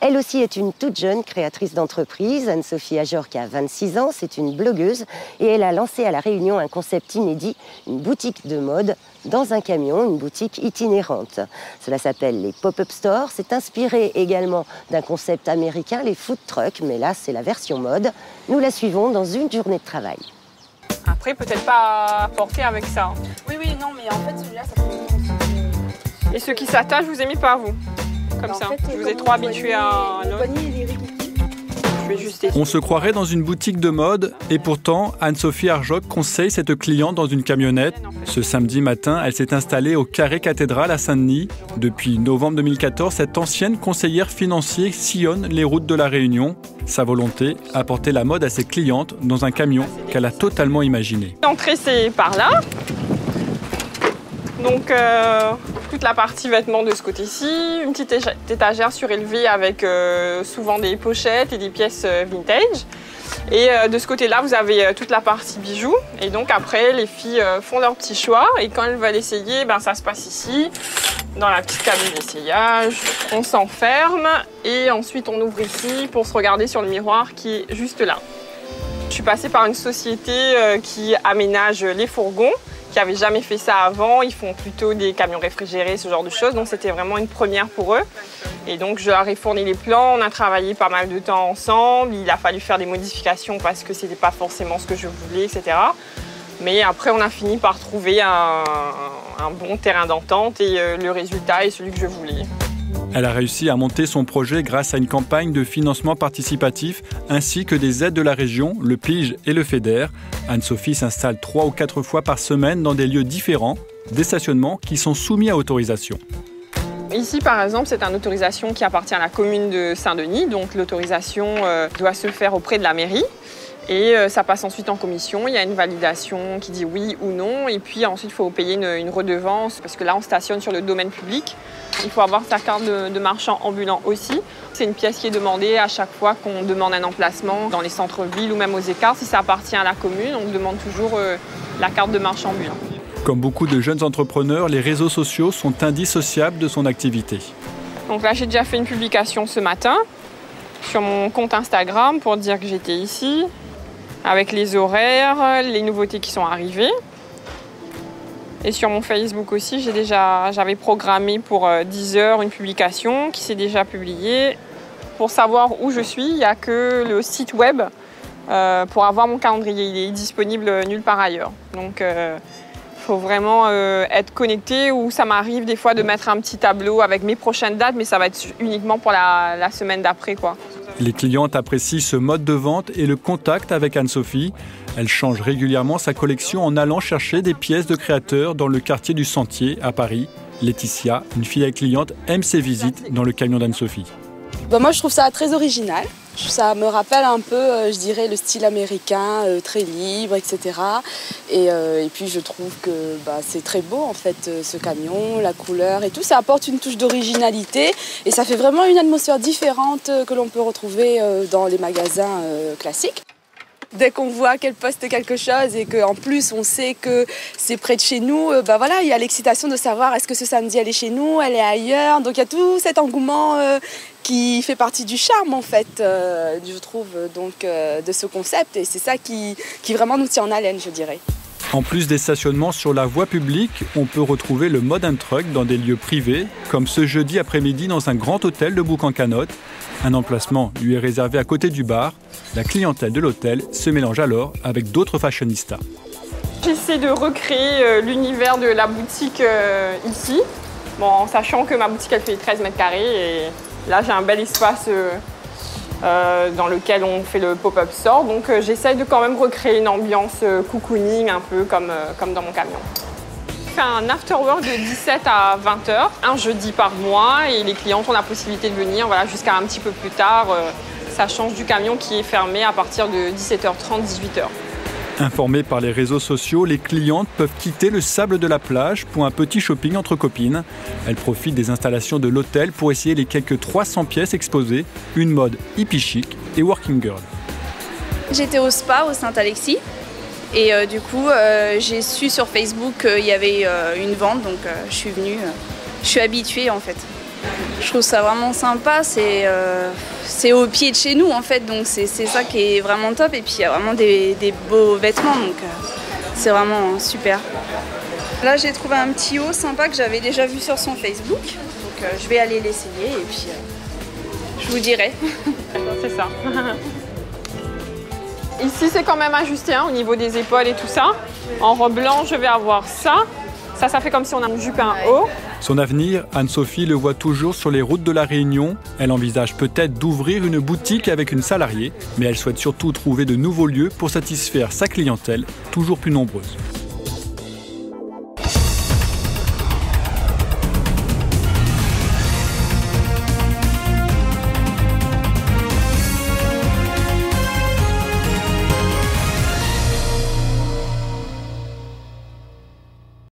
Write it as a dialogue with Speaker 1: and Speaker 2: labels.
Speaker 1: Elle aussi est une toute jeune créatrice d'entreprise. Anne-Sophie Ajorc a 26 ans, c'est une blogueuse et elle a lancé à La Réunion un concept inédit, une boutique de mode dans un camion, une boutique itinérante. Cela s'appelle les pop-up stores. C'est inspiré également d'un concept américain, les food trucks, mais là c'est la version mode. Nous la suivons dans une journée de travail.
Speaker 2: Après, peut-être pas porter avec ça.
Speaker 3: Oui, non, mais en fait, celui-là, ça peut aussi.
Speaker 2: Et ceux qui s'attachent, vous aimez pas, vous? Comme
Speaker 3: En
Speaker 2: ça.
Speaker 3: fait,
Speaker 2: Je vous ai trop habitué à un autre. Je vais juste essayer.
Speaker 4: On se croirait dans une boutique de mode et pourtant, Anne-Sophie Ajorc conseille cette cliente dans une camionnette. Ce samedi matin, elle s'est installée au Carré Cathédrale à Saint-Denis. Depuis novembre 2014, cette ancienne conseillère financière sillonne les routes de La Réunion. Sa volonté, apporter la mode à ses clientes dans un camion qu'elle a totalement imaginé.
Speaker 2: L'entrée, c'est par là. Donc, toute la partie vêtements de ce côté-ci. Une petite étagère surélevée avec souvent des pochettes et des pièces vintage. Et de ce côté-là, vous avez toute la partie bijoux. Et donc après, les filles font leur petit choix. Et quand elles veulent essayer, ça se passe ici, dans la petite cabine d'essayage. On s'enferme et ensuite on ouvre ici pour se regarder sur le miroir qui est juste là. Je suis passée par une société qui aménage les fourgons, qui n'avaient jamais fait ça avant. Ils font plutôt des camions réfrigérés, ce genre de choses. Donc c'était vraiment une première pour eux. Et donc je leur ai fourni les plans. On a travaillé pas mal de temps ensemble. Il a fallu faire des modifications parce que c'était pas forcément ce que je voulais, etc. Mais après on a fini par trouver un bon terrain d'entente et le résultat est celui que je voulais.
Speaker 4: Elle a réussi à monter son projet grâce à une campagne de financement participatif ainsi que des aides de la région, le PIGE et le FEDER. Anne-Sophie s'installe 3 ou 4 fois par semaine dans des lieux différents, des stationnements qui sont soumis à autorisation.
Speaker 2: Ici, par exemple, c'est une autorisation qui appartient à la commune de Saint-Denis. Donc l'autorisation doit se faire auprès de la mairie. Et ça passe ensuite en commission, il y a une validation qui dit oui ou non. Et puis ensuite, il faut payer une redevance parce que là, on stationne sur le domaine public. Il faut avoir sa carte de marchand ambulant aussi. C'est une pièce qui est demandée à chaque fois qu'on demande un emplacement dans les centres-villes ou même aux écarts. Si ça appartient à la commune, on demande toujours la carte de marchand ambulant.
Speaker 4: Comme beaucoup de jeunes entrepreneurs, les réseaux sociaux sont indissociables de son activité.
Speaker 2: Donc là, j'ai déjà fait une publication ce matin sur mon compte Instagram pour dire que j'étais ici, avec les horaires, les nouveautés qui sont arrivées. Et sur mon Facebook aussi, j'avais programmé pour 10 heures une publication qui s'est déjà publiée. Pour savoir où je suis, il n'y a que le site web pour avoir mon calendrier. Il est disponible nulle part ailleurs. Donc il faut vraiment être connecté, ou ça m'arrive des fois de mettre un petit tableau avec mes prochaines dates, mais ça va être uniquement pour la semaine d'après, quoi.
Speaker 4: Les clientes apprécient ce mode de vente et le contact avec Anne-Sophie. Elle change régulièrement sa collection en allant chercher des pièces de créateurs dans le quartier du Sentier à Paris. Laetitia, une fidèle cliente, aime ses visites dans le camion d'Anne-Sophie.
Speaker 3: Moi, je trouve ça très original. Ça me rappelle un peu, je dirais, le style américain, très libre, etc. Et puis, je trouve que c'est très beau, en fait, ce camion, la couleur et tout. Ça apporte une touche d'originalité et ça fait vraiment une atmosphère différente que l'on peut retrouver dans les magasins classiques. Dès qu'on voit qu'elle poste quelque chose et qu'en plus on sait que c'est près de chez nous, voilà, il y a l'excitation de savoir est-ce que ce samedi elle est chez nous, elle est ailleurs. Donc il y a tout cet engouement qui fait partie du charme en fait, je trouve, donc, de ce concept. Et c'est ça qui vraiment nous tient en haleine, je dirais.
Speaker 4: En plus des stationnements sur la voie publique, on peut retrouver le mode and truck dans des lieux privés, comme ce jeudi après-midi dans un grand hôtel de Boucan-Canotte. Un emplacement lui est réservé à côté du bar. La clientèle de l'hôtel se mélange alors avec d'autres fashionistas.
Speaker 2: J'essaie de recréer l'univers de la boutique ici, en sachant que ma boutique elle fait 13 mètres carrés et là j'ai un bel espace dans lequel on fait le pop-up store. Donc j'essaye de quand même recréer une ambiance cocooning un peu comme dans mon camion. Je fais un after-work de 17 à 20 h, un jeudi par mois, et les clientes ont la possibilité de venir jusqu'à un petit peu plus tard. Ça change du camion qui est fermé à partir de 17h30, 18h.
Speaker 4: Informées par les réseaux sociaux, les clientes peuvent quitter le sable de la plage pour un petit shopping entre copines. Elles profitent des installations de l'hôtel pour essayer les quelques 300 pièces exposées, une mode hippie chic et working girl.
Speaker 5: J'étais au spa au Saint-Alexis et du coup j'ai su sur Facebook qu'il y avait une vente, donc je suis venue, je suis habituée en fait. Je trouve ça vraiment sympa, c'est au pied de chez nous en fait, donc c'est ça qui est vraiment top. Et puis il y a vraiment des beaux vêtements, donc c'est vraiment super. Là j'ai trouvé un petit haut sympa que j'avais déjà vu sur son Facebook, donc je vais aller l'essayer et puis je vous dirai.
Speaker 2: C'est ça. Ici c'est quand même ajusté hein, au niveau des épaules et tout ça. En robe blanche je vais avoir ça. Ça fait comme si on a une jupe et un haut.
Speaker 4: Son avenir, Anne-Sophie le voit toujours sur les routes de la Réunion. Elle envisage peut-être d'ouvrir une boutique avec une salariée, mais elle souhaite surtout trouver de nouveaux lieux pour satisfaire sa clientèle, toujours plus nombreuse.